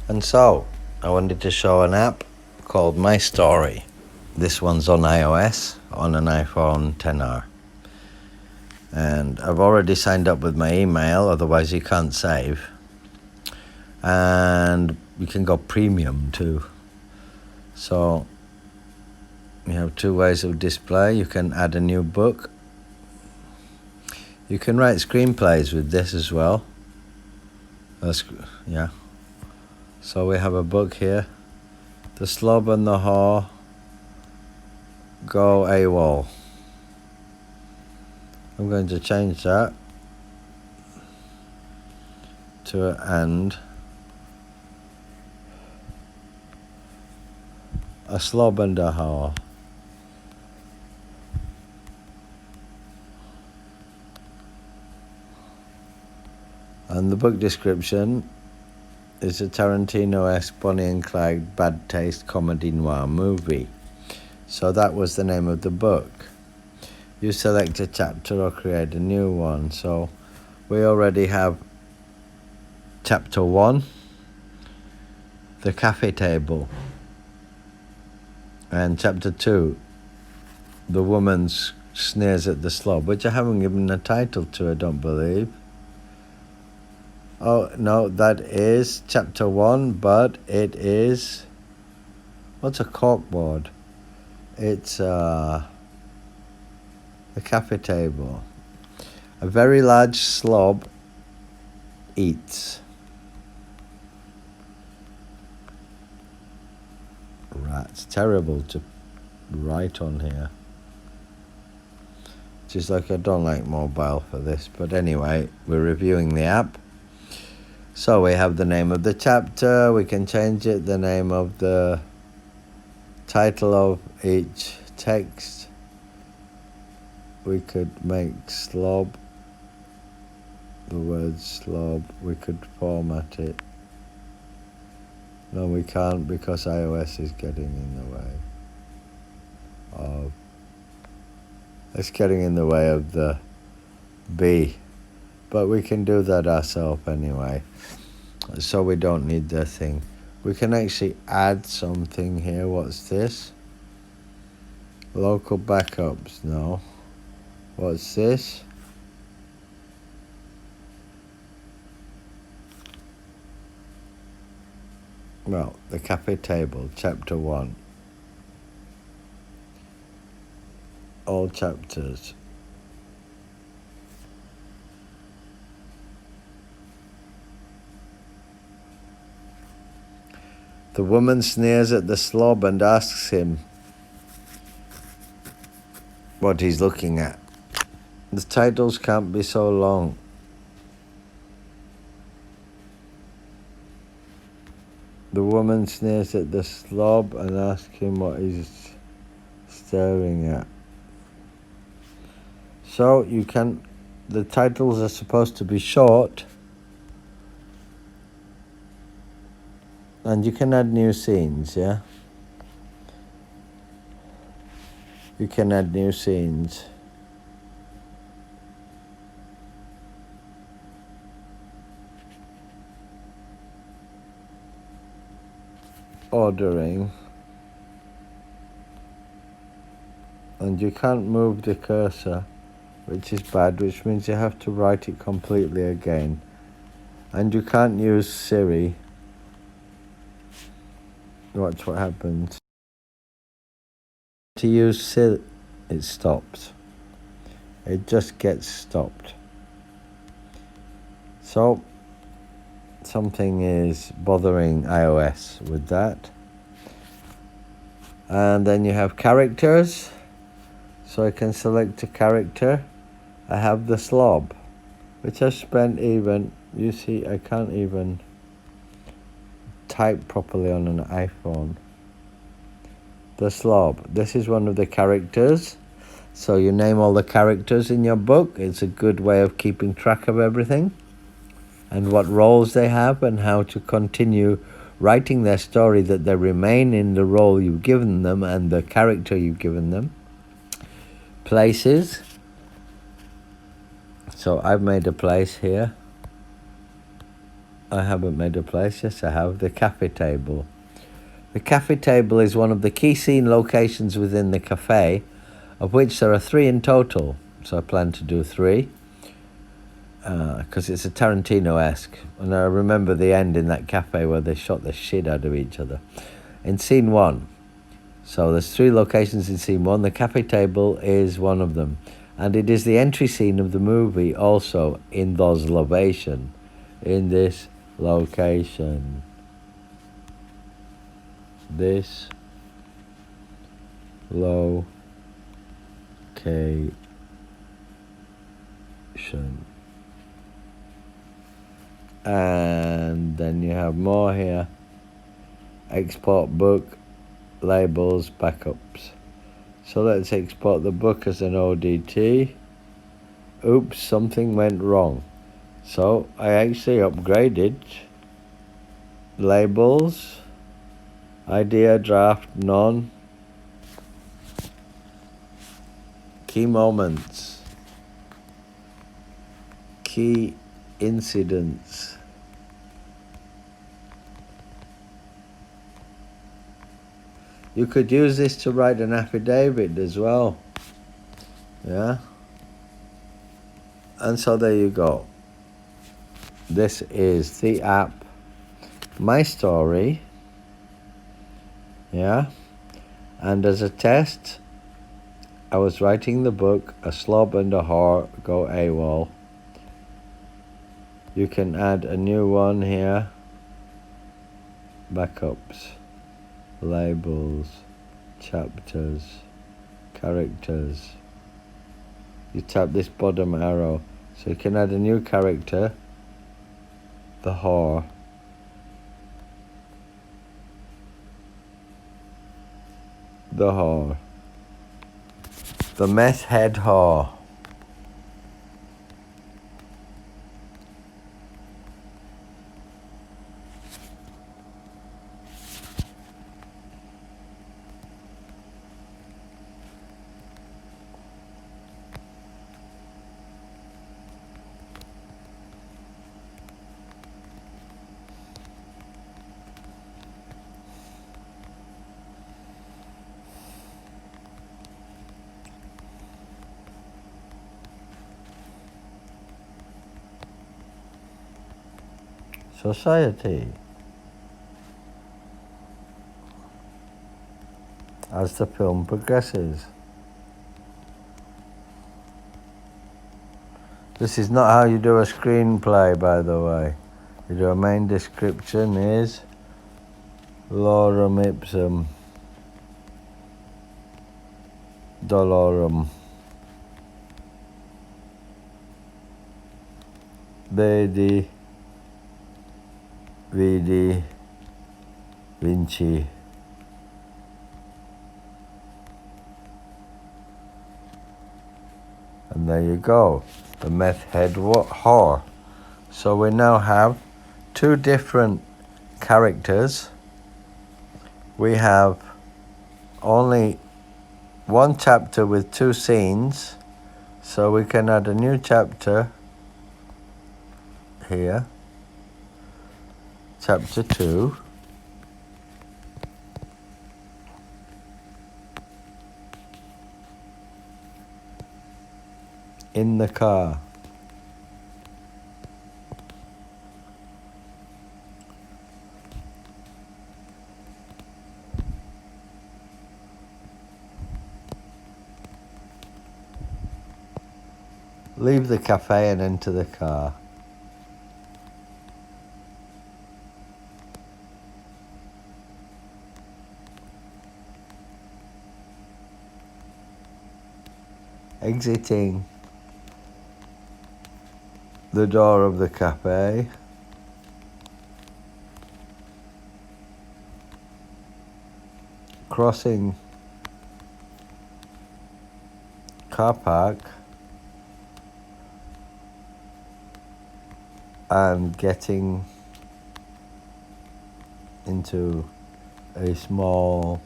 And so, I wanted to show an app called My Story. This one's on iOS, on an iPhone XR. And I've already signed up with my email, otherwise you can't save. And you can go premium too. So, you have two ways of display. You can add a new book. You can write screenplays with this as well. Yeah. So we have a book here. The Slob and the Whore Go AWOL. I'm going to change that to and a slob and a whore. And the book description is a Tarantino-esque Bonnie and Clyde bad taste comedy noir movie. So that was the name of the book. You select a chapter or create a new one. So we already have chapter 1, the cafe table, and chapter 2, the woman sneers at the slob, which I haven't given a title to, I don't believe. Oh, no, that is chapter 1, but it is... What's a corkboard? It's the cafe table. A very large slob eats. It's terrible to write on here. Just like I don't like mobile for this, but anyway, we're reviewing the app. So we have the name of the chapter, we can change it, the name of the title of each text. We could make slob, the word slob, we could format it. No, we can't because iOS is getting in the way of... It's getting in the way of the B. But we can do that ourselves anyway. So we don't need the thing. We can actually add something here. What's this? Local backups. No. What's this? Well, the cafe table, chapter 1. All chapters. The woman sneers at the slob and asks him what he's looking at. The titles can't be so long. The woman sneers at the slob and asks him what he's staring at. So you can, the titles are supposed to be short, and you can add new scenes, yeah? You can add new scenes. Ordering. And you can't move the cursor, which is bad, which means you have to write it completely again. And you can't use Siri. Watch what happens. To use Siri, it stops. It just gets stopped. So, something is bothering iOS with that. And then you have characters. So I can select a character. I have the slob, which I spent even, you see, I can't even type properly on an iPhone. The slob. This is one of the characters. So you name all the characters in your book. It's a good way of keeping track of everything and what roles they have and how to continue writing their story, that they remain in the role you've given them and the character you've given them. Places. So I've made a place here. I haven't made a place. Yes, I have. The cafe table. The cafe table is one of the key scene locations within the cafe, of which there are 3 in total. So I plan to do 3, because it's a Tarantino-esque. And I remember the end in that cafe where they shot the shit out of each other. In scene 1. So there's 3 locations in scene 1. The cafe table is one of them. And it is the entry scene of the movie also in those locations. In this location. This location. And then you have more here. Export book, labels, backups. So let's export the book as an ODT. Oops, something went wrong. So I actually upgraded labels, idea, draft, none, key moments, key incidents. You could use this to write an affidavit as well. Yeah. And so there you go. This is the app, My Story. Yeah. And as a test, I was writing the book, A Slob and a Whore Go AWOL. You can add a new one here. Backups, labels, chapters, characters. You tap this bottom arrow, so you can add a new character, the whore. The whore. The meth head whore. Society. As the film progresses. This is not how you do a screenplay, by the way. You do a main description is Lorem ipsum dolorum. Vedi, vidi, vinci. And there you go, the meth head whore. So we now have 2 different characters. We have only 1 chapter with 2 scenes, so we can add a new chapter here, chapter 2. In the car. Leave the cafe and enter the car. Exiting the door of the cafe. Crossing car park. And getting into a small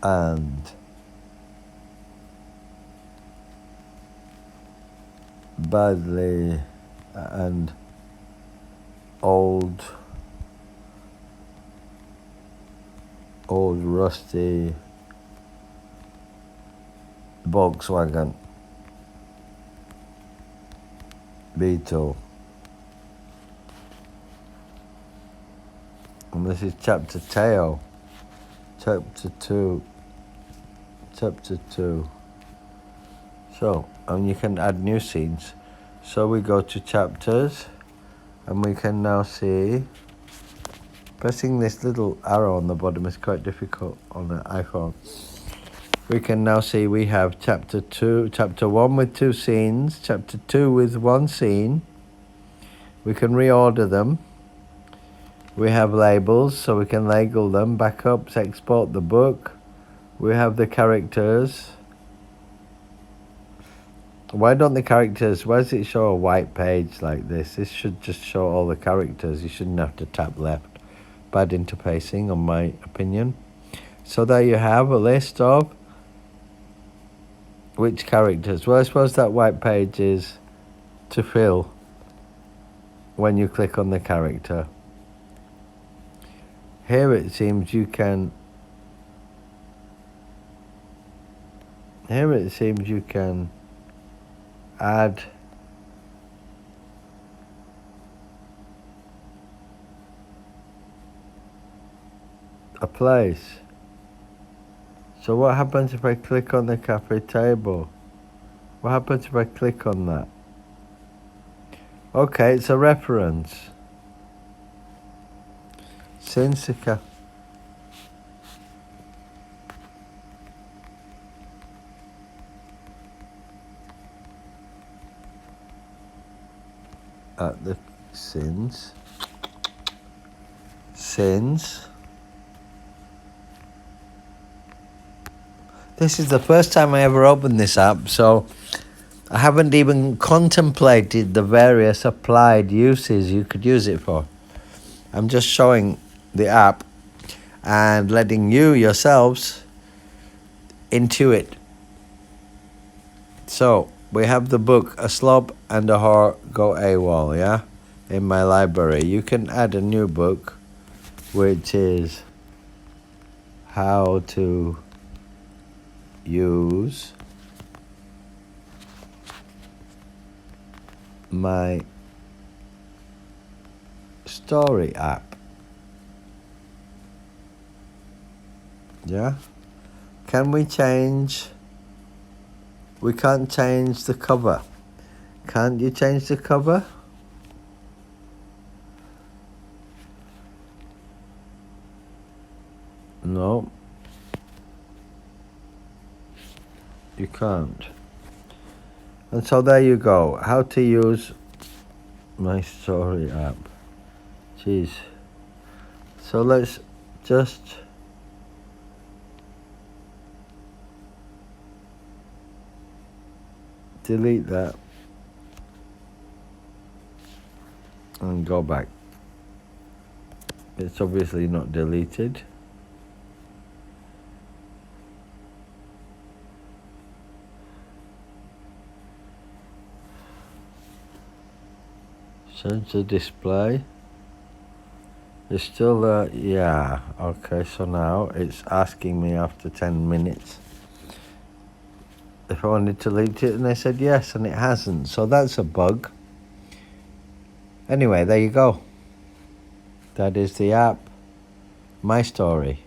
and badly and old rusty Volkswagen Beetle. And this is chapter Tale, chapter 2. So, and you can add new scenes. So we go to chapters, and we can now see, pressing this little arrow on the bottom is quite difficult on an iPhone. We can now see we have chapter 1 with 2 scenes, chapter 2 with 1 scene. We can reorder them. We have labels, so we can label them, backups, export the book. We have the characters. Why does it show a white page like this? This should just show all the characters. You shouldn't have to tap left. Bad interpacing, on my opinion. So there you have a list of which characters. Well, I suppose that white page is to fill when you click on the character. Here it seems you can add a place. So what happens if I click on the cafe table? What happens if I click on that? Okay, it's a reference. Since the at the since this is the first time I ever opened this app, so I haven't even contemplated the various applied uses you could use it for. I'm just showing the app and letting you yourselves intuit. So we have the book A Slob and a Whore Go AWOL, yeah, in my library. You can add a new book, which is How to Use My Story App. Yeah? Can we change? We can't change the cover. Can't you change the cover? No. You can't. And so there you go. How to use my Story app. Jeez. So let's just delete that and go back. It's obviously not deleted. Sensor display. It's still there. Yeah. Okay, so now it's asking me after 10 minutes if I wanted to delete it, and I said yes, and it hasn't. So that's a bug. Anyway, there you go. That is the app, My Story.